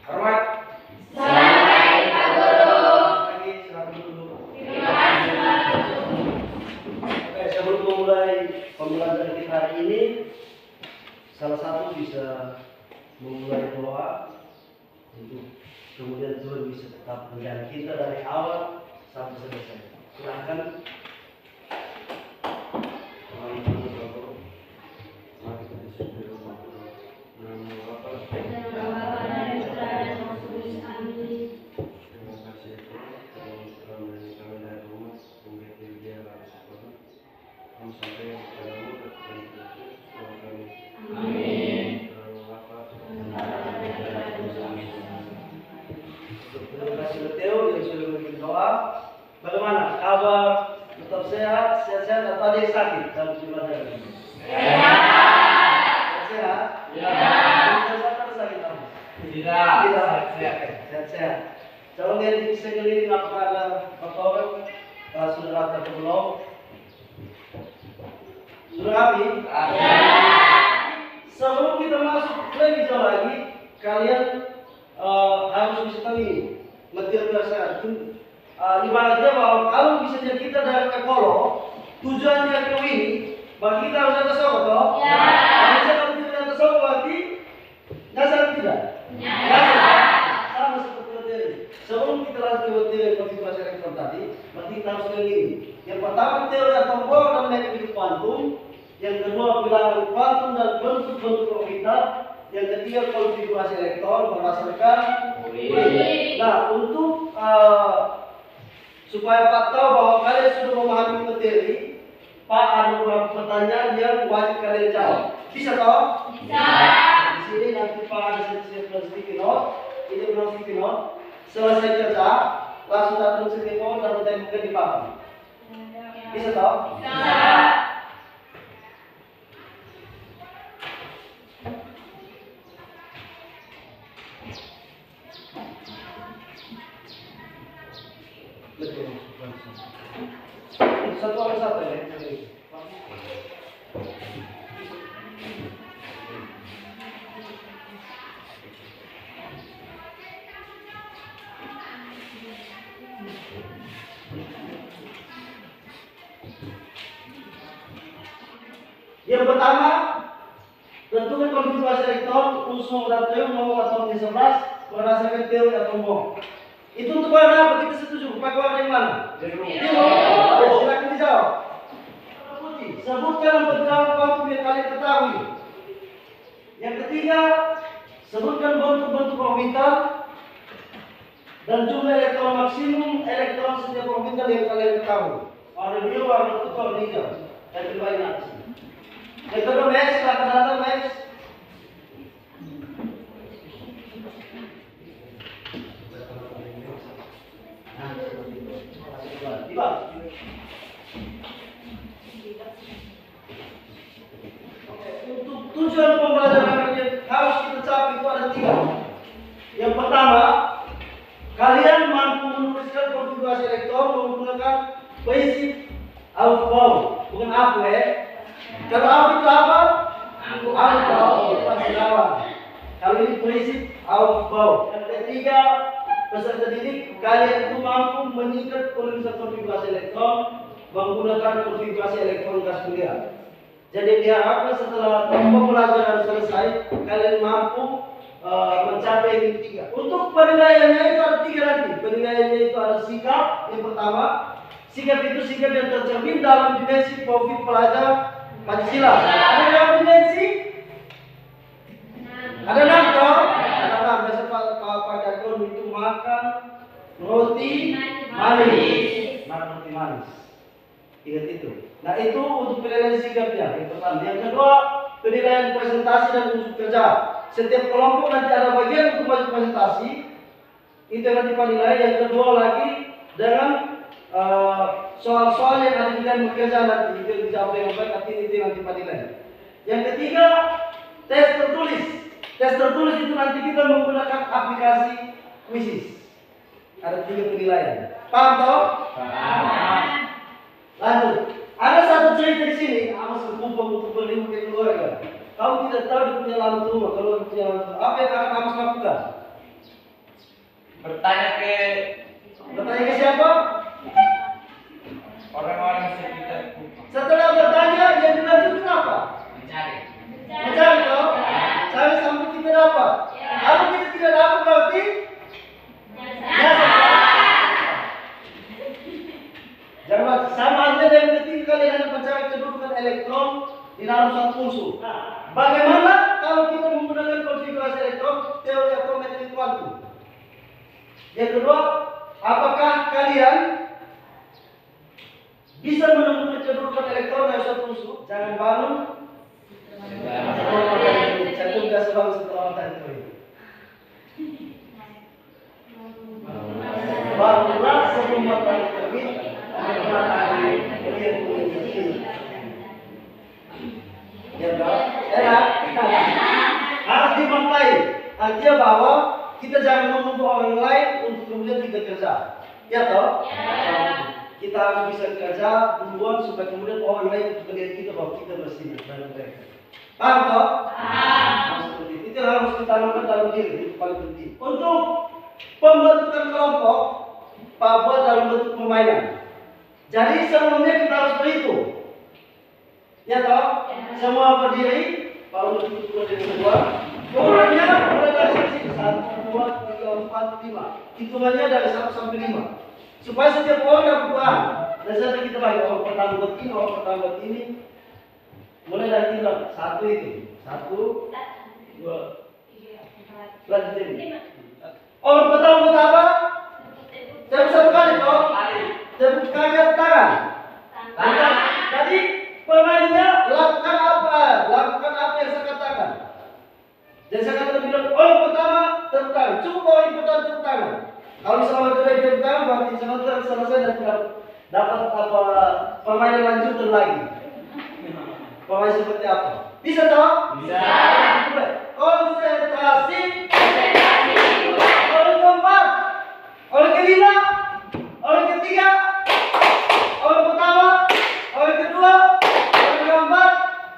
Hormat. Baik, Pak Guru. Lagi silakan dulu. Terima kasih, Pak Guru. Oke, sebelum memulai pembelajaran kita hari ini, salah satu bisa memulai doa untuk kemudian Tuhan bisa tetap menjaga kita dari awal sampai selesai. Silakan. Terima kasih Theo yang sudah memberikan doa. Bagaimana kabar? Tetap sehat, sehat-sehat atau ada yang sakit dalam pembelajaran ini? Sehat. Ya. Sehat atau sakit kamu? Tidak. Sehat-sehat. Coba lihat di sekeliling apakah ada kotoran? Kalau sudah rata atau belum? Sudah habis? Ya. Sebelum kita masuk lebih jauh lagi, kalian harus bisa tahu ini materi dasar. Ibaratnya bahwa kalau bisa jadi kita dari Ekolo, tujuannya ke ini, bagi kita harus ada sobat, toh? Ya. Harusnya kalau tidak ada sobat, berarti dasar tidak? Ya. Dasar. Sama seperti materi. Sebelum kita lanjut ke materi konfigurasi elektron tadi, berarti kita harus ke ini. Yang pertama teori atom Bohr dan mekanika kuantum, yang kedua bilangan kuantum dan bentuk-bentuk orbital, yang ketiga konfigurasi elektron berdasarkan Bohr. Nah, untuk supaya Pak tahu bahwa kalian sudah memahami materi, Pak ada beberapa pertanyaan yang wajib kalian jawab. Bisa toh? Bisa. Di sini nanti Pak ada sticky note, ini belum sticky note. Selesai kerja, langsung datang ke sini dan ditembakkan di Pak. Bisa toh? Bisa. Satu orang satu ya. Yang pertama, tentukan konfigurasi elektron unsur radium nomor atomnya 11 berdasarkan teori atom Bohr. Itu untuk warna apa kita setuju? Pakai warna yang mana? Biru. Silakan dijawab. Sebutkan bentuk kuantum yang kalian ketahui. Yang ketiga, sebutkan bentuk-bentuk orbital dan jumlah elektron maksimum elektron setiap orbital yang kalian ketahui. Warna biru, warna putih, warna hijau. Dan kembali nanti. Yang kedua, Max, silakan datang Max. Untuk tujuan pembelajaran yang harus kita capai itu ada 3. Yang pertama, kalian mampu menuliskan konfigurasi elektron menggunakan prinsip Aufbau, bukan Aufbau ya. Kalau Aufbau itu apa? Aufbau, pasti lawan. Kalau ini prinsip Aufbau. Yang ketiga, peserta didik, kalian itu mampu meningkat penulisan konfigurasi elektron menggunakan konfigurasi elektron gas kuliah. Jadi diharapkan setelah pembelajaran selesai, kalian mampu mencapai ini 3. Untuk penilaiannya itu ada 3 nanti. Penilaiannya itu ada sikap. Yang pertama, sikap itu sikap yang tercermin dalam dimensi profil pelajar Pancasila. Ada berapa dimensi? Ada 6 toh? Ada 6. Biasa Pak Jakon itu makan roti manis. Makan roti manis. Ingat itu. Nah itu untuk penilaian sikapnya. Yang pertama. Yang kedua, penilaian presentasi dan unsur kerja. Setiap kelompok nanti ada bagian untuk masuk presentasi. Itu nanti Pak nilai. Yang kedua lagi dengan soal-soal yang ada di dalam bekerja nanti itu dijawab dengan baik, nanti itu nanti Pak nilai. Yang ketiga, tes tertulis. Tes tertulis itu nanti kita menggunakan aplikasi Quizzes. Ada 3 penilaian. Paham toh? Paham. Lanjut. Ada satu cerita di sini, amas kumpul-kumpul ilmu ke keluarga. Kamu tidak tahu dia punya alamat rumah, kalau dia punya alamat rumah, apa yang akan Amos lakukan? Bertanya ke Bertanya ke siapa? orang-orang sekitarku. Setelah bertanya, yang dilanjutkan apa? Mencari. Mencari toh? Cari sampai kita dapat. Kalau kita tidak dapat berarti nyasar. Jangan sama aja dengan ketika kalian hendak mencari kedudukan elektron di dalam suatu unsur. Bagaimana kalau kita menggunakan konfigurasi elektron teori atometri kuantum? Yang kedua, apakah kalian bisa menemukan kedudukan elektron dari suatu unsur? Jangan bangun. Saya tugas bangun setelah matahari terbit. Bangunlah sebelum matahari terbit. Matahari terbit. Ya toh? Enak. Harus dimaknai. Artinya bahwa kita jangan menunggu orang lain untuk kemudian kita kerja. Ya toh? Kita harus bisa kerja duluan supaya kemudian orang lain melihat kita bahwa kita bersinar dalam mereka. Paham toh? Paham. Seperti itu. Itu harus ditanamkan dalam diri, itu paling penting. Untuk pembentukan kelompok, Pak buat dalam bentuk permainan. Jadi sebelumnya kita harus berhitung. Ya toh? Semua berdiri, Pak untuk itu berdiri semua. Umurnya mulai dari sini 1, 2, 3, 4, 5. Hitungannya dari 1 sampai 5. Supaya setiap orang dapat bahan. Dan setelah kita bagi orang pertama buat ini, orang pertama buat ini. Mulai dari tinggal 1 itu. 1, 2, lanjutin. Orang pertama buat apa? Tepuk satu kali toh. Tepuk kaget tangan. Jadi permainannya lakukan apa? Lakukan apa yang saya katakan. Jadi saya katakan bilang orang pertama tepuk tangan. Cukup orang yang pertama tepuk tangan. Kalau misalnya sudah tepuk tangan berarti sudah selesai dan tidak dapat apa permainan lanjutan lagi. Permainan seperti apa? Bisa toh? Bisa. Konsentrasi. Orang keempat. Orang kelima. Orang ketiga. Orang pertama. Orang kedua. Orang keempat.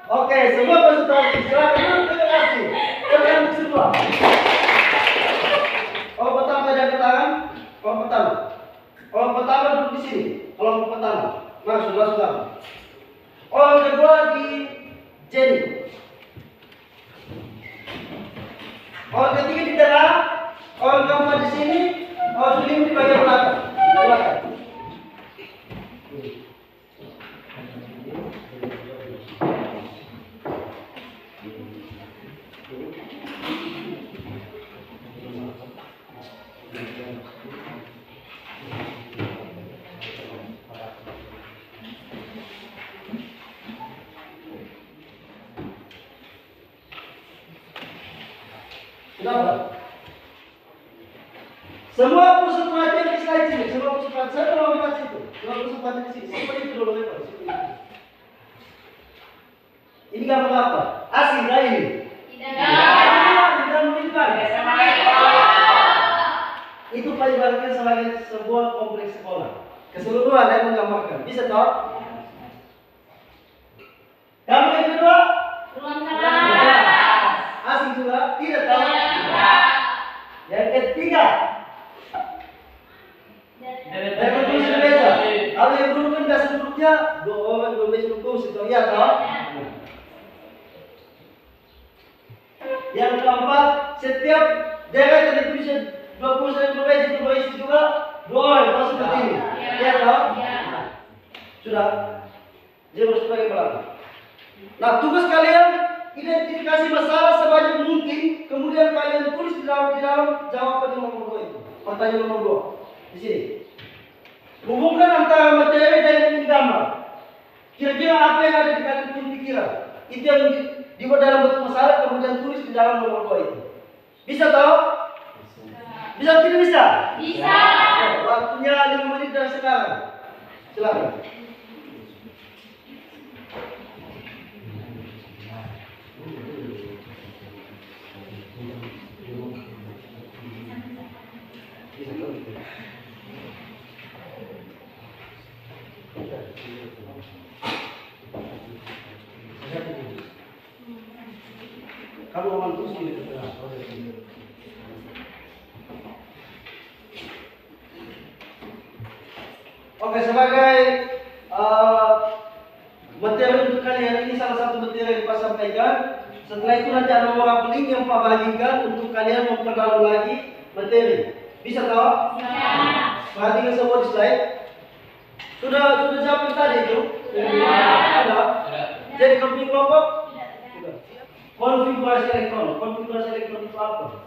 Oke, semua konsentrasi. Silakan dulu, terima kasih. Yang kedua. Orang pertama jaga tangan. Orang pertama. Orang pertama duduk di sini. Orang pertama. Masuk. Orang kedua di Jenny. Orang ketiga di tengah. Orang keempat di sini. Orang kelima di bagian belakang. Kenapa? Semua pusat perhatian di slide sini, semua pusat perhatian. Saya mau lihat situ. Semua pusat perhatian di sini. Seperti itu dulu lepas. Ini gambar apa? Asing dah ini. Tidak menunjukkan. Itu ibaratkan sebagai sebuah kompleks sekolah. Keseluruhan yang menggambarkan. Bisa tahu? Gambar yang kedua? Ruang kelas. Asing juga? Tidak tahu? Yang ketiga? Dari tulis di meja. Kalau yang dulu kan biasa duduknya dua orang dua meja duduk situ. Iya tahu? Yang keempat, setiap deret yang ditulis 20 dan 2 meja itu berisi juga dua orang masuk ke sini. Iya tahu? Sudah. Dia harus sebagai belakang. Nah, tugas kalian identifikasi masalah sebanyak mungkin, kemudian kalian tulis di dalam jawaban nomor 2 itu. Pertanyaan nomor 2 di sini. Hubungkan antara materi dan gambar. Kira-kira apa yang ada di kalian punya pikiran? Itu yang dibuat dalam bentuk masalah, kemudian tulis di dalam nomor 2 itu. Bisa tahu? Bisa atau tidak bisa? Bisa. Waktunya 5 menit dari sekarang. Silakan. Kamu aman terus ini ke tengah. Oke, sebagai materi untuk kalian ini salah satu materi yang Pak sampaikan. Setelah itu nanti ada beberapa link yang Pak bagikan untuk kalian memperdalam lagi materi. Bisa tahu? Ya. Perhatikan semua di slide. Sudah jawab tadi itu? Sudah. Jadi kelompok? Sudah. Konfigurasi elektron. Konfigurasi elektron itu apa?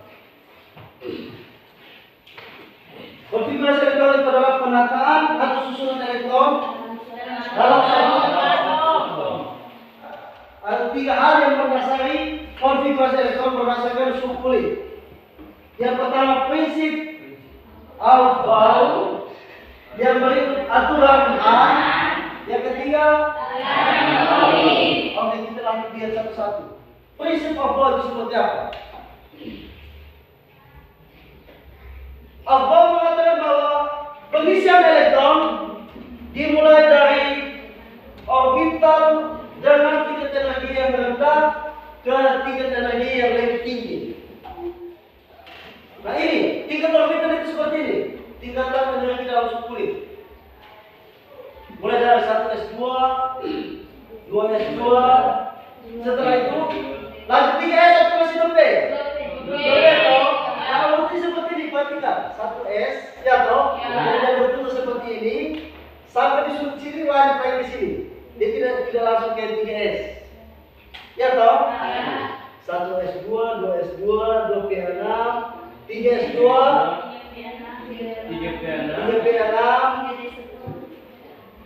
Konfigurasi elektron itu adalah penataan atau susunan elektron dalam satu atom. Ada 3 hal yang mendasari konfigurasi elektron berdasarkan suhu kulit. Yang pertama prinsip Aufbau, yang berikut aturan A, yang ketiga oke, kita lanjut lihat satu-satu. Prinsip Aufbau itu seperti apa? Aufbau mengatakan bahwa pengisian elektron dimulai dari orbital dengan tingkat energi yang rendah ke tingkat energi yang lebih tinggi. Nah ini, tingkat orbital itu seperti ini. Tingkatan energi dalam suhu kulit. Mulai dari 1s2, 2s2, setelah itu lanjut 3s atau masih 2p? 2p toh? Nah kalau ini seperti ini, perhatikan 1s, ya toh? Kemudian berbentuk seperti ini, sampai di sudut sini lanjut lagi di sini. Dia tidak langsung ke 3s. Ya toh? 1s2, 2s2, 2p6, 3s2, 3p6,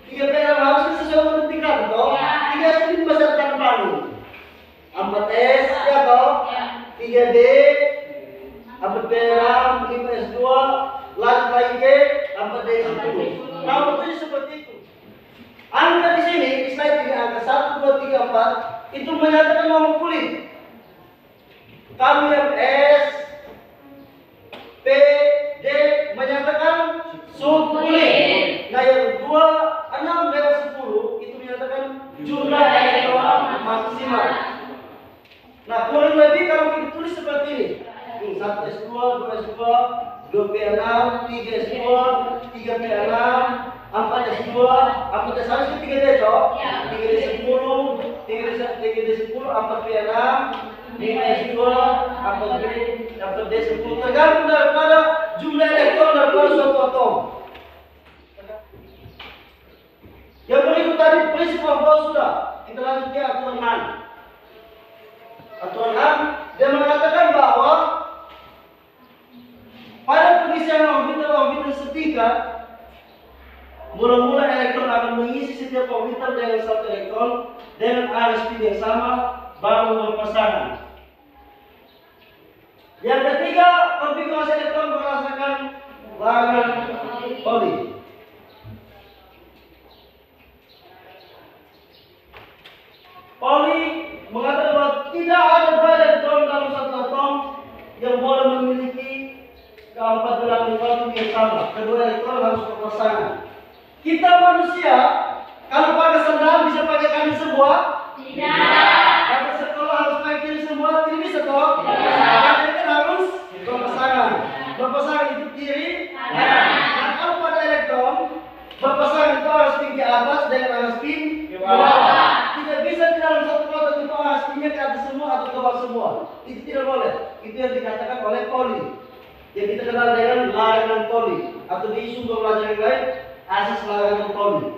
3p6 harus sesuai dengan tingkat toh? 3s ini berdasarkan panu. 4s, ya toh? 3d, 4p6, 5s2, lanjut lagi ke 4d10. Nah, itu seperti itu. Angka di sini, di slide ini angka 1, 2, 3, 4 itu menyatakan nomor kulit. Kalau yang S, P, D menyatakan suhu kulit. Nah yang 2, 6 dan 10 itu menyatakan jumlah elektron maksimal. Nah kurang lebih kalau kita tulis seperti ini. 1s2, 2s2, 2p6, 3s2, 3p6, 4s2, 4s harus ke 3d toh? 3d10, 3d10, 4p6, 5s2, 4d10, tergantung daripada jumlah elektron daripada suatu atom. Yang berikut tadi prinsip Aufbau sudah. Kita lanjut ke aturan Han. Aturan Han dia mengatakan bahwa pada pengisian orbital setingkat, mula-mula elektron akan mengisi setiap orbital dengan satu elektron dengan arah spin yang sama, baru berpasangan. Yang ketiga, konfigurasi elektron berdasarkan larangan Pauli. Pauli mengatakan bahwa tidak ada 2 elektron dalam satu atom yang boleh memiliki keempat bilangan yang sama. Kedua elektron harus berpasangan. Kita manusia, kalau pakai sandal bisa pakai kaki semua? Tidak. Pakai sekolah harus pakai kiri semua? Tidak bisa toh? Kaki kan harus berpasangan. Berpasangan itu kiri, kanan. Nah kalau pada elektron, berpasangan itu harus spin ke atas dengan arah spin ke bawah. Tidak bisa di dalam satu kotak itu arah spinnya ke atas semua atau ke bawah semua. Itu tidak boleh. Itu yang dikatakan oleh Pauli, yang kita kenal dengan larangan Pauli, atau di sumber belajar yang lain asas larangan Pauli.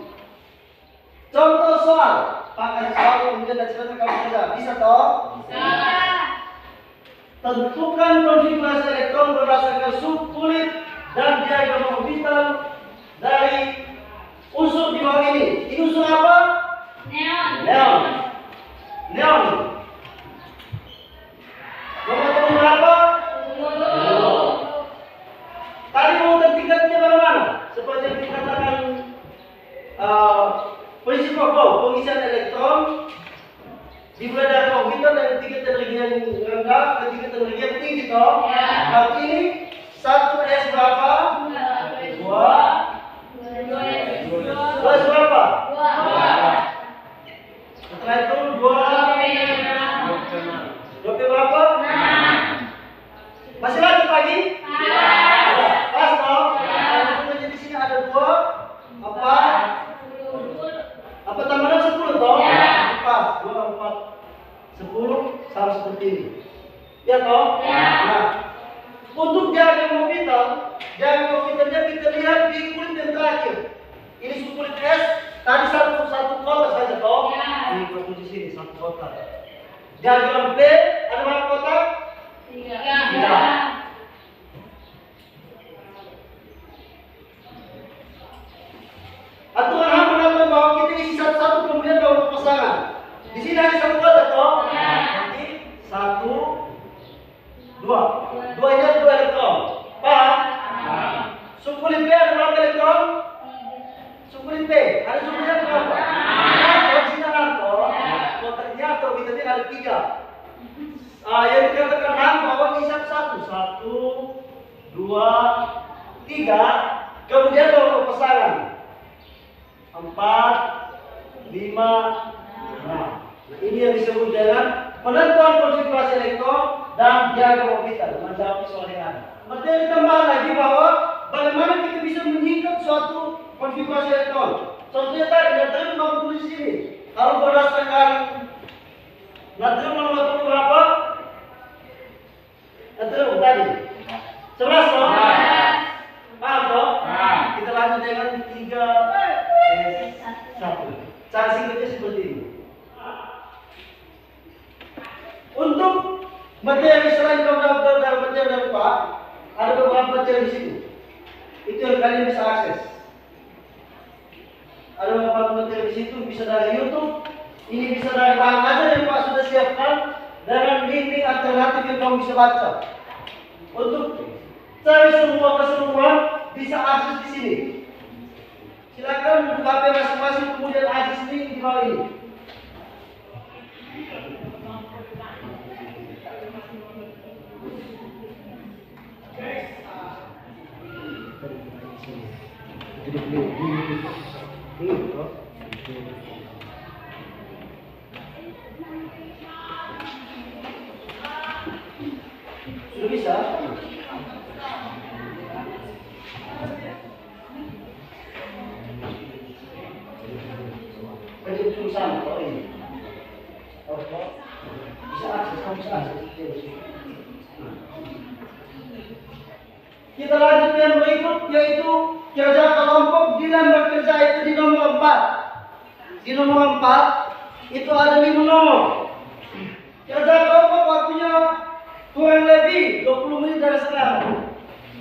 Contoh soal, pakai soal kemudian dan sebagainya kamu sudah bisa toh? Bisa. Tentukan konfigurasi elektron berdasarkan suhu kulit dan diagram orbital dari unsur di bawah ini. Ini unsur apa? Neon. Neon. Neon. Nomor tahun berapa? 10. Tadi mau tingkatnya bagaimana? Seperti yang dikatakan prinsip Aufbau, pengisian elektron dimulai dari orbital dari tingkat energi yang rendah ke tingkat energi yang tinggi toh? Berarti ini 1s berapa? 2. 2s berapa? 2. Setelah itu 2p berapa? 6. Masih lanjut lagi? Pas toh? Jadi di sini ada 2, 4, 10 sama seperti ini. Ya toh? Ya. Nah, untuk diagram orbitalnya kita lihat di kulit yang terakhir. Ini subkulit S, tadi satu kotak saja toh? Ya. Ini posisi sini satu kotak. Diagram B ada berapa kotak? 3. Aturan HAM mengatakan bahwa kita isi satu-satu kemudian dalam pasangan. Di sini hanya satu kotak toh? Ya. Nanti 1, 2. Dua ini ada 2 elektron. Paham? Subkulit B ada berapa elektron? Subkulit B ada subkulitnya berapa? Nah, di sini nanto kotaknya atau kita ini ada 3. Yang dikatakan HAM bahwa isi satu-satu. 1, 2, 3. Kemudian dalam pasangan. 4, 5, 6. Nah, ini yang disebut dengan penentuan konfigurasi elektron dan diagram orbital. Menjawab soal yang ada. Materi tambahan lagi bahwa bagaimana kita bisa menyingkat suatu konfigurasi elektron. Contohnya tadi natrium 60 di sini. Kalau berdasarkan natrium nomor berapa? Natrium tadi 11 toh? Paham toh? Kita lanjut dengan 3S1. Cara singkatnya seperti ini. Untuk materi selain dalam materi dan Pak, ada beberapa materi di situ. Itu yang kalian bisa akses. Ada beberapa materi di situ, bisa dari YouTube, ini bisa dari bahan aja yang Pak sudah siapkan dengan link alternatif yang kamu bisa baca. Untuk cari semua keseluruhan bisa akses di sini. Silakan buka HP masing-masing kemudian akses link di bawah ini. Sudah bisa? Jadi tulisan kalau ini. Bisa akses, kamu bisa akses. Kita lanjut yang berikut yaitu kerja kelompok dan bekerja itu di nomor 4. Di nomor 4 itu ada 5 nomor. Kerja kelompok waktunya kurang lebih 20 menit dari sekarang.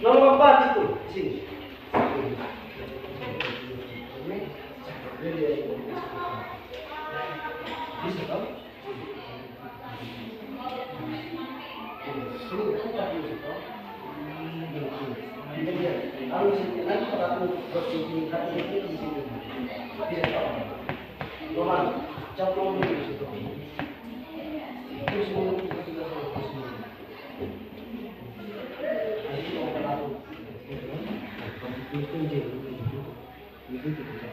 Nomor 4 itu di sini. Bisa tahu? Harus nanti kalau aku bersihin ini di sini. Bisa tahu? Roman, campur dulu di situ. Terus mau kita sudah selesai. Nanti mau ke lalu. Itu je. Itu kita.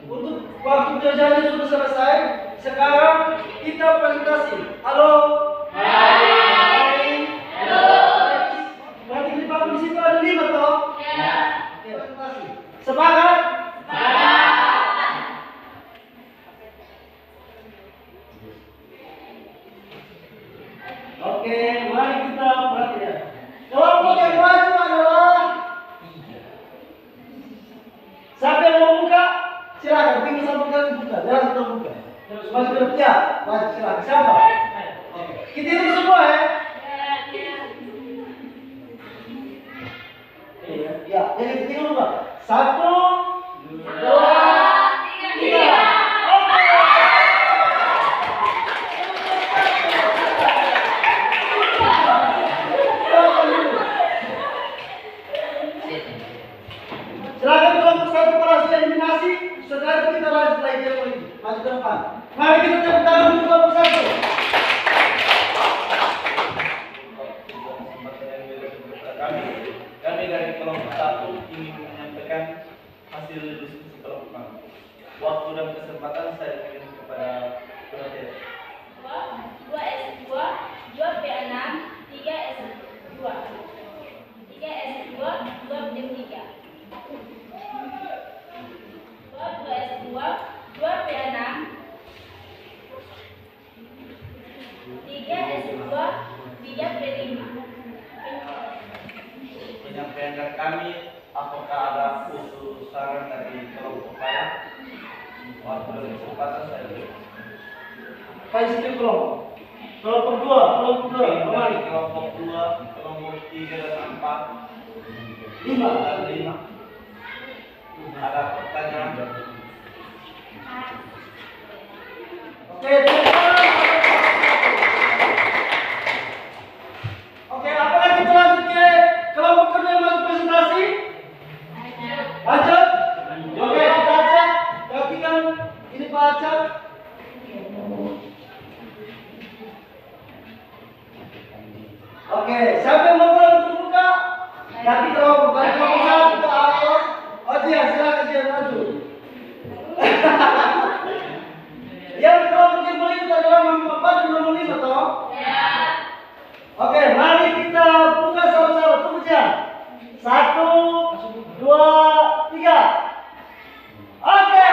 Untuk waktu kerjanya sudah selesai. Sekarang kita presentasi. Halo. Hai. Halo. Berarti di bawah di situ ada 5 toh? Ya. Oke, presentasi. Semangat. Oke, mari kita perhatikan. Kelompok yang maju adalah siapa yang mau buka? Silakan, tinggal sampai kalian buka. Jangan kita buka. Masih berpia, masih silakan. Siapa? Oke. Kita hitung semua ya. Ya, jadi kita hitung dulu. 1, 2, 3. Oke. Silakan kelompok satu operasi eliminasi. Setelah itu kita lanjut lagi ke poin. Maju ke depan. Mari kita tepuk tangan untuk kelompok satu. Kami dari kelompok 1 ingin menyampaikan hasil diskusi kelompok kami. Waktu dan kesempatan saya berikan kepada penelitian. 2S2, 2P6, 3S2, 3S2, 2P3, 2S2, 2P6, kesempatan saya berikan. Prinsip kelompok. Kelompok 2, Dari kembali. kelompok 2, kelompok 3 dan 4, 5. dan 5. Ada pertanyaan? Oke, teman-teman. Oke, apakah kita lanjut ke kelompok kedua yang masuk presentasi? Lanjut. Oke, kita acak. Perhatikan ini Pak Acak. Oke, siapa yang mau mulai untuk buka? Nanti kalau kelompok 1 ke awal. Oh dia, silakan dia maju. Yang kelompok yang boleh kita adalah nomor 4 dan nomor 5 toh? Ya. Oke, mari kita buka sama-sama. Tunggu jam. 1, 2, 3. Oke.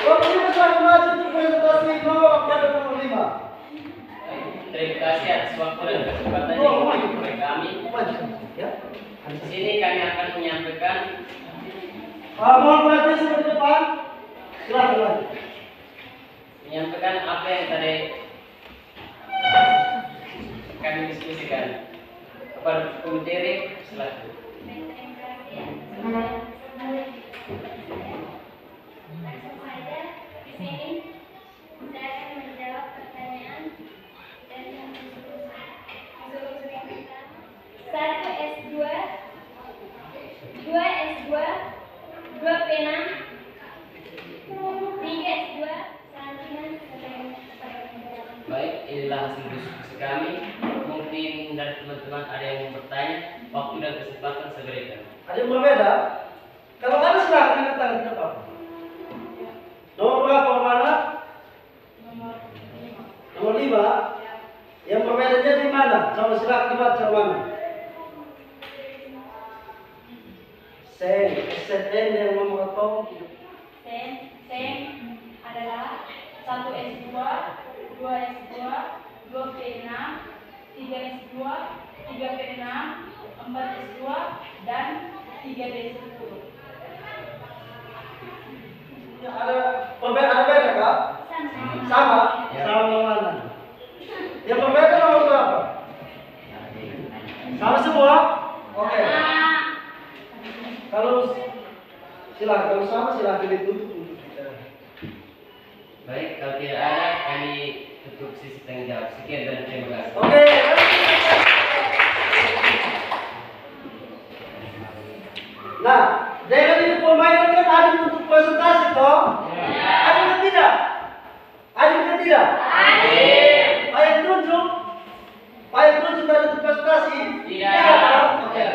Kelompok 5 silakan maju untuk presentasi nomor 4 dan nomor 5. Terima kasih atas waktu dan kesempatan yang diberikan kepada kami. Ya. Di sini kami akan menyampaikan Mohon perhatian seperti depan. Silakan. menyampaikan apa yang tadi kami diskusikan kepada komite selaku. Langsung saja di sini saya akan menjawab pertanyaan dan yang disuruh kita. 1 S2, 2 S2, 2 P6, 3 S2, selanjutnya Baik, inilah hasil diskusi kami. Mungkin dari teman-teman ada yang mau bertanya, waktu dan kesempatan saya berikan. Ada yang berbeda? Kalau ada silakan angkat tangan, tidak apa-apa. Nomor berapa mana? Nomor 5. Yang berbedanya di mana? Coba silakan dibaca mana? SN yang nomor atau Sen adalah 1 S2, 2 S2, 2 P6, 3 S2, 3 P6, 4 S2, dan 3 D10. ada beda kah? Sama? Ya. Sama mana? Yang berbeda nomor berapa? Sama semua? Oke. Kalau silakan, kalau sama silakan ditutup untuk kita. Baik, kalau tidak ada, kami tutup sisi tanya jawab. Sekian dan terima kasih. Oke. Nah, dengan ini pemain kan ada untuk presentasi toh? Ada kan tidak? Ada kan tidak? Ayat tunjuk. Ayat tunjuk tadi untuk presentasi. Tidak. toh? Oke.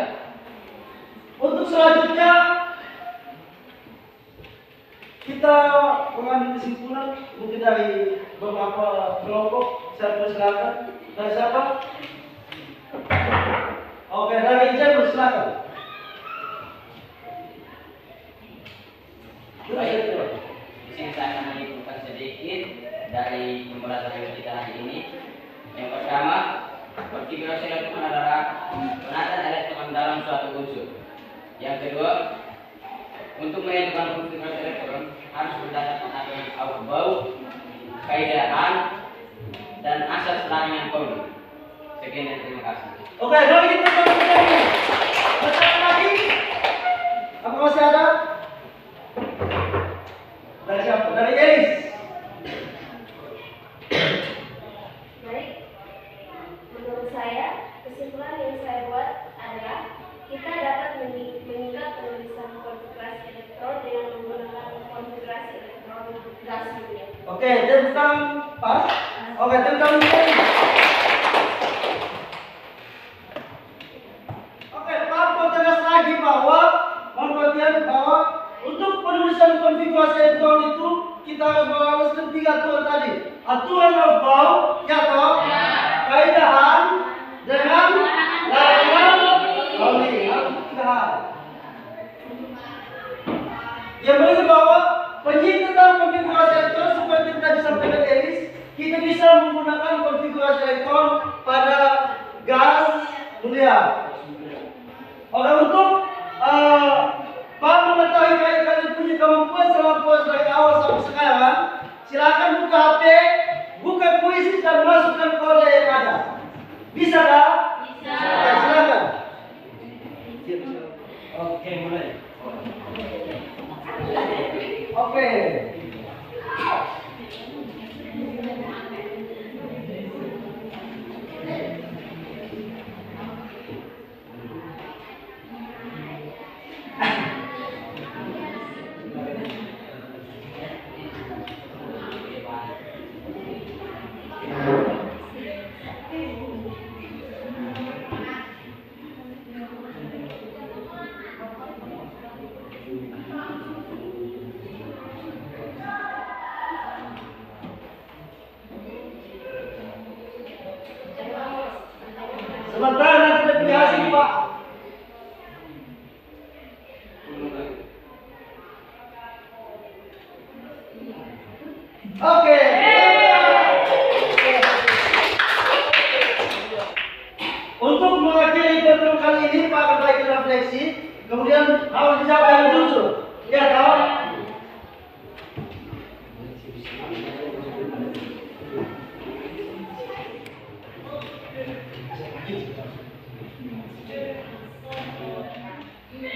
Untuk selanjutnya kita mengambil kesimpulan mungkin dari beberapa kelompok. Saya persilakan. Dari siapa? Oke, dari Ijen silakan. Baik, di sini saya akan menyimpulkan sedikit dari pembelajaran kita hari ini. Yang pertama, konfigurasi elektron adalah penataan elektron dalam suatu unsur. Yang kedua, untuk menentukan konfigurasi elektron harus berdasarkan aturan Aufbau, kaidah dan asas larangan Pauli. Sekian dan terima kasih. Oke, kalau gitu kita lagi. Apa masih ada? Dari siapa? Dari Elis. Baik, menurut saya kesimpulan yang saya buat adalah kita dapat meningkat penulisan konfigurasi elektron dengan menggunakan konfigurasi elektron gas dunia. Oke, tentang pas. Oke, tentang ini. Oke, Pak tegas lagi bahwa untuk penulisan konfigurasi elektron itu kita harus menggunakan 3 aturan tadi. Aturan Aufbau, ya toh? Kaidahan dengan larangan Pauli. Harus 3 hal. Yang berarti bahwa penyimpangan konfigurasi elektron seperti yang tadi sampaikan Elis, kita bisa menggunakan konfigurasi elektron pada gas mulia. Oke, untuk Pak mengetahui kalian punya Oke. Sementara nanti ada hasil Pak. Oke. Untuk mengakhiri pertemuan kali ini Pak akan baik refleksi, kemudian harus dijawab yang jujur. Ya tahu?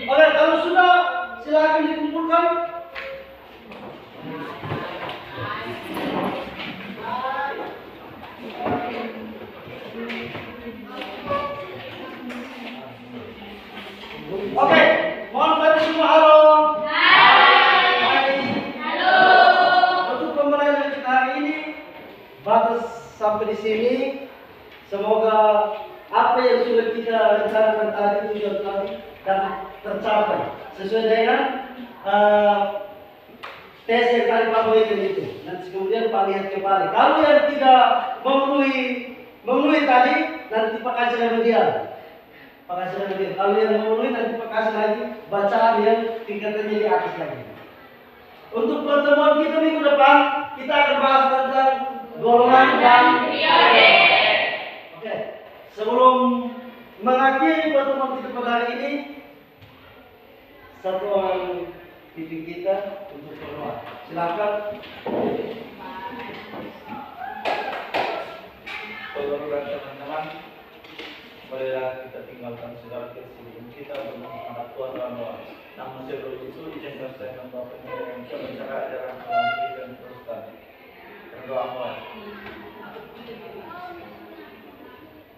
Oke, kalau sudah silakan dikumpulkan. Oke, mohon pada semua halo. Hai. Halo. Untuk pembelajaran kita hari ini batas sampai di sini. Semoga apa yang sudah kita rencanakan tadi tujuan tadi dapat tercapai sesuai dengan tes yang tadi Pak Boyken itu. Nanti kemudian Pak lihat kembali. Kalau yang tidak memenuhi tadi, nanti Pak kasih remedial. Pak kasih remedial. Kalau yang memenuhi nanti Pak kasih lagi bacaan yang tingkatannya di atas lagi. Untuk pertemuan kita minggu depan, kita akan bahas tentang golongan dan periode. Oke. Sebelum mengakhiri pertemuan kita pada hari ini, satu orang pimpin kita untuk berdoa. Silakan. Saudara teman-teman, marilah kita tinggalkan segala kesibukan kita untuk menghadap Tuhan dalam doa. Namun sebelum itu izinkan saya membawa yang sementara ajaran Tuhan dan teruskan. Berdoa mulai.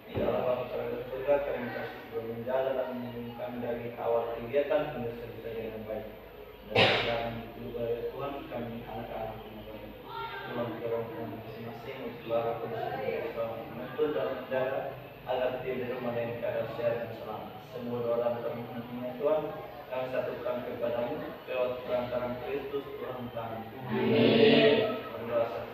Ya Allah, terhadap surga, terima kasih sudah menjaga dan membimbing kami dari awal kegiatan hingga selesai dengan baik. Dan sekarang juga ya Tuhan, kami anak-anak Tuhan kerongkongan masing-masing, selara kondisi menuntut dan menjaga agar tim di rumah dan keadaan sehat dan selamat. Semua doa dan permohonan Tuhan kami satukan kepadamu lewat perantaraan Kristus Tuhan kami. Amin. Berdoa